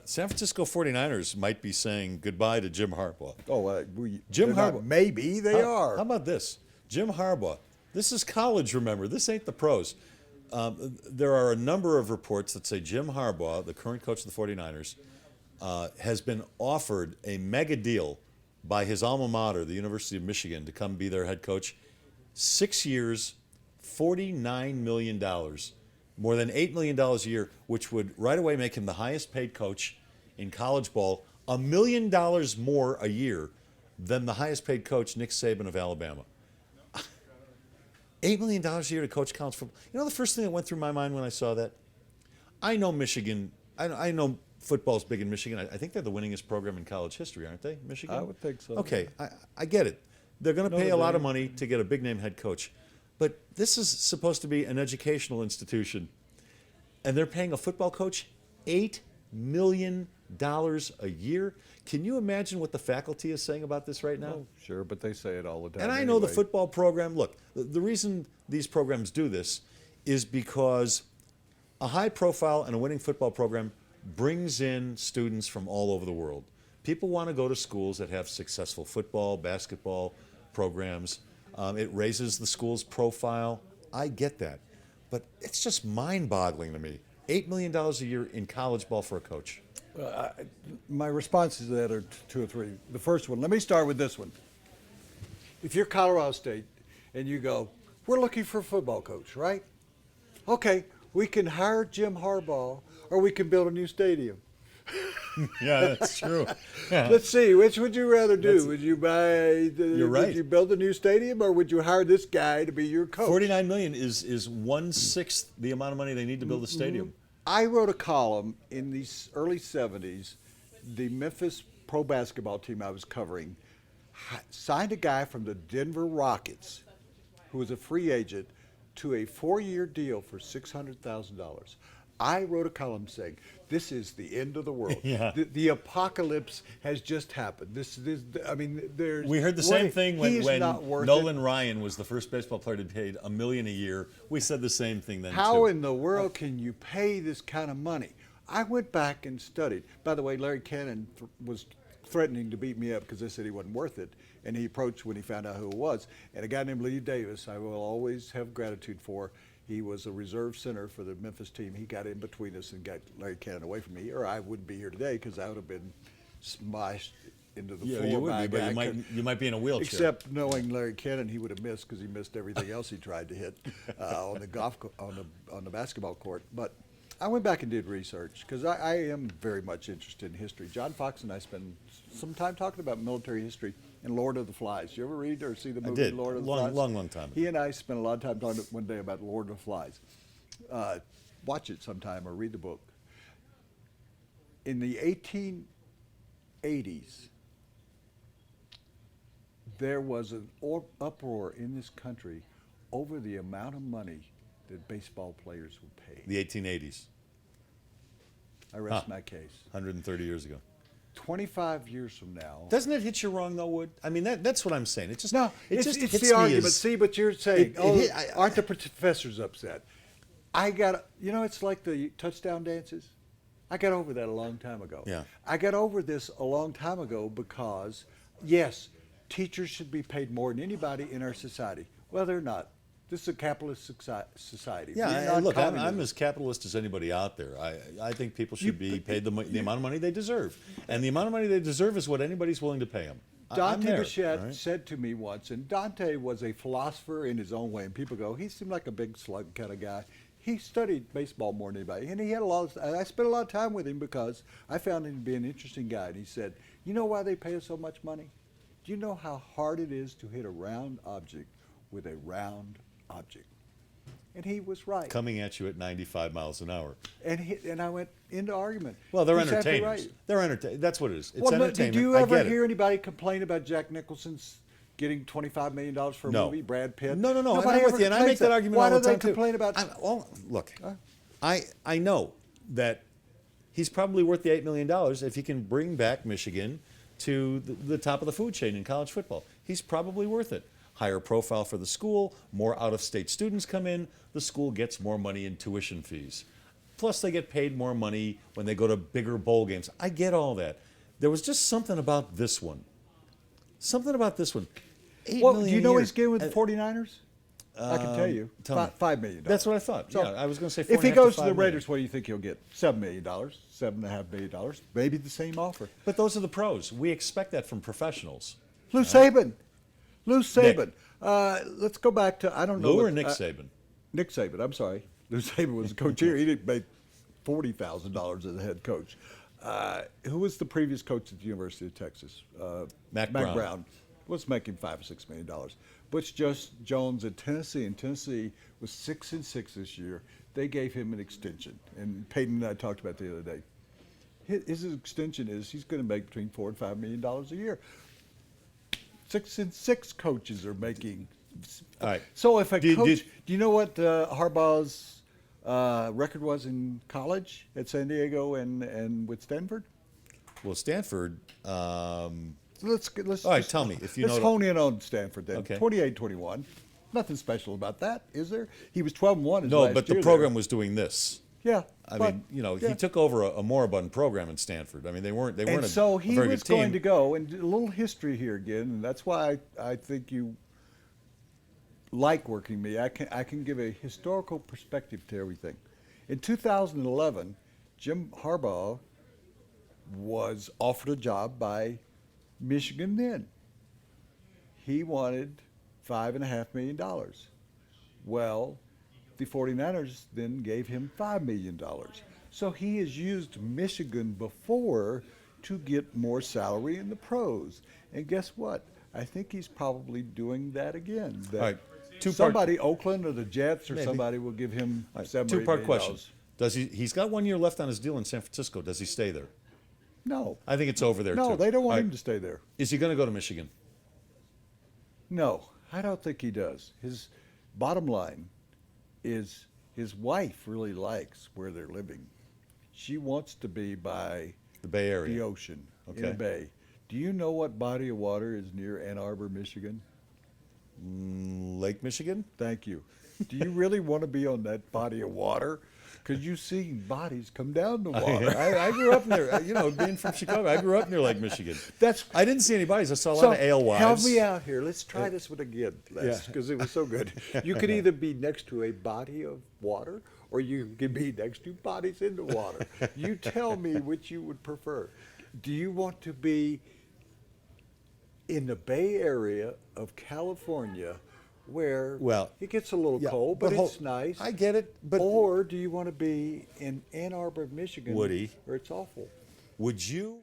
San Francisco 49ers might be saying goodbye to Jim Harbaugh. Oh, Jim Harbaugh. Maybe they are. How about this? Jim Harbaugh. This is college, remember. This ain't the pros. There are a number of reports that say Jim Harbaugh, the current coach of the 49ers, has been offered a mega deal by his alma mater, the University of Michigan, to come be their head coach. 6 years, $49 million, more than $8 million a year, which would right away make him the highest paid coach in college ball, $1 million more a year than the highest paid coach, Nick Saban of Alabama. $8 million a year to coach college football. You know the first thing that went through my mind when I saw that? I know Michigan, I know football's big in Michigan. I think they're the winningest program in college history, aren't they, Michigan? I would think so. Okay, I get it. They're going to pay a lot of money to get a big-name head coach. But this is supposed to be an educational institution, and they're paying a football coach $8 million a year. Can you imagine what the faculty is saying about this right now? Oh, sure, but they say it all the time. And I know the football program, look, the reason these programs do this is because a high-profile and a winning football program brings in students from all over the world. People want to go to schools that have successful football, basketball programs. It raises the school's profile. I get that. But it's just mind-boggling to me. $8 million a year in college ball for a coach. My responses to that are two or three. The first one, let me start with this one. If you're Colorado State and you go, we're looking for a football coach, right? Okay, we can hire Jim Harbaugh or we can build a new stadium. Yeah, that's true. Yeah. Let's see, which would you rather do? Would you You're right. Would you build a new stadium or would you hire this guy to be your coach? $49 million is 1/6 the amount of money they need to build a stadium. I wrote a column in the early 70s. The Memphis pro basketball team I was covering signed a guy from the Denver Rockets who was a free agent to a 4-year deal for $600,000. I wrote a column saying, this is the end of the world. Yeah. The apocalypse has just happened. We heard the same thing when Nolan it. Ryan was the first baseball player to be paid $1 million a year. We said the same thing then, How too. in the world can you pay this kind of money? I went back and studied. By the way, Larry Cannon was threatening to beat me up because I said he wasn't worth it. And he approached when he found out who it was. And a guy named Lee Davis, I will always have gratitude for. He was a reserve center for the Memphis team. He got in between us and got Larry Cannon away from me, or I wouldn't be here today because I would have been smashed into the floor. You would by be, a but guy. you might be in a wheelchair. Except knowing Larry Cannon, he would have missed because he missed everything else he tried to hit on the basketball court. But I went back and did research because I am very much interested in history. John Fox and I spend some time talking about military history and Lord of the Flies. You ever read or see the movie I did. Lord of the Flies? Long time. He and I spent a lot of time talking one day about Lord of the Flies. Watch it sometime or read the book. In the 1880s, there was an uproar in this country over the amount of money that baseball players were paid. The 1880s. I rest my case. 130 years ago. 25 years from now. Doesn't it hit you wrong, though, Wood? I mean, that's what I'm saying. It's hits the argument. as, See, but you're saying, aren't the professors upset? It's like the touchdown dances. I got over that a long time ago. Yeah. I got over this a long time ago because, yes, teachers should be paid more than anybody in our society. Well, they're not. This is a capitalist society. Yeah, look, I'm as capitalist as anybody out there. I think people should be paid the amount of money they deserve. And the amount of money they deserve is what anybody's willing to pay them. Dante Bichette said to me once, and Dante was a philosopher in his own way, and people go, he seemed like a big slug kind of guy. He studied baseball more than anybody, and he had I spent a lot of time with him because I found him to be an interesting guy. And he said, you know why they pay us so much money? Do you know how hard it is to hit a round object with a round object? And he was right. Coming at you at 95 miles an hour. And I went into argument. Well, they're He's entertainers. right. They're entertainers. That's what it is. It's Well, entertainment. did you I ever get hear it. anybody complain about Jack Nicholson's getting $25 million for a No. movie, Brad Pitt? No. Nobody I'm with ever you, and I make complains that argument Why all the do time, they too. complain about Look, I know that he's probably worth the $8 million if he can bring back Michigan to the top of the food chain in college football. He's probably worth it. Higher profile for the school, more out-of-state students come in, the school gets more money in tuition fees. Plus, they get paid more money when they go to bigger bowl games. I get all that. There was just something about this one. Something about this one. $8 Well, million do you a know what year. he's getting with the 49ers? I can tell you. tell me. $5 million. That's what I thought. So, yeah, I was going to say. if he 4.5 goes to $5 the million. Raiders, what do you think he'll get? $7 million, $7.5 million, maybe the same offer. But those are the pros. We expect that from professionals. Lou Saban. Lou Saban. Let's go back to, I don't know. Lou or Nick Saban? Nick Saban, I'm sorry. Lou Saban was the coach here. He didn't make $40,000 as a head coach. Who was the previous coach at the University of Texas? Mac Brown. Was making $5 or $6 million. Butch Jones at Tennessee, and Tennessee was 6-6 this year. They gave him an extension, and Peyton and I talked about it the other day. His extension is he's going to make between $4 and $5 million a year. 6-6 coaches are making. All right. So if a coach, do you know what Harbaugh's record was in college at San Diego and with Stanford? Well, Stanford. Let's All right, just, tell me if you let's know. hone in on Stanford then. Okay. 28-21. Nothing special about that, is there? He was 12-1 his No, last but the year program there. was doing this. Yeah. I but, mean, you know, yeah. he took over a moribund program in Stanford. I mean, they weren't And a so a he very was good team. going to go, and a little history here again, and that's why I think you like working me. I can give a historical perspective to everything. In 2011, Jim Harbaugh was offered a job by Michigan then. He wanted $5.5 million. Well, the 49ers then gave him $5 million. So he has used Michigan before to get more salary in the pros. And guess what? I think he's probably doing that again. That All right, somebody, Oakland or the Jets or Maybe. somebody will give him All right, $7 or $8 two-part million. question. Does he's got 1 year left on his deal in San Francisco. Does he stay there? No. I think it's over there, too. No, they don't want All him right. to stay there. Is he going to go to Michigan? No, I don't think he does. His bottom line is his wife really likes where they're living. She wants to be by The Bay Area. the ocean, in Okay. the bay. Do you know what body of water is near Ann Arbor, Michigan? Lake Michigan? Thank you. Do you really want to be on that body of water? Because you've seen bodies come down the water. I grew up near, you know, being from Chicago, I grew up near Lake Michigan. That's I didn't see any bodies. I saw a lot so. of alewives. Help me out here. Let's try this one again, Les, Yeah. because it was so good. You could either be next to a body of water, or you could be next to bodies in the water. You tell me which you would prefer. Do you want to be in the Bay Area of California, where Well, it gets a little yeah, cold, but but it's nice? I get it, but or do you want to be in Ann Arbor, Michigan, Woody. where it's awful? would you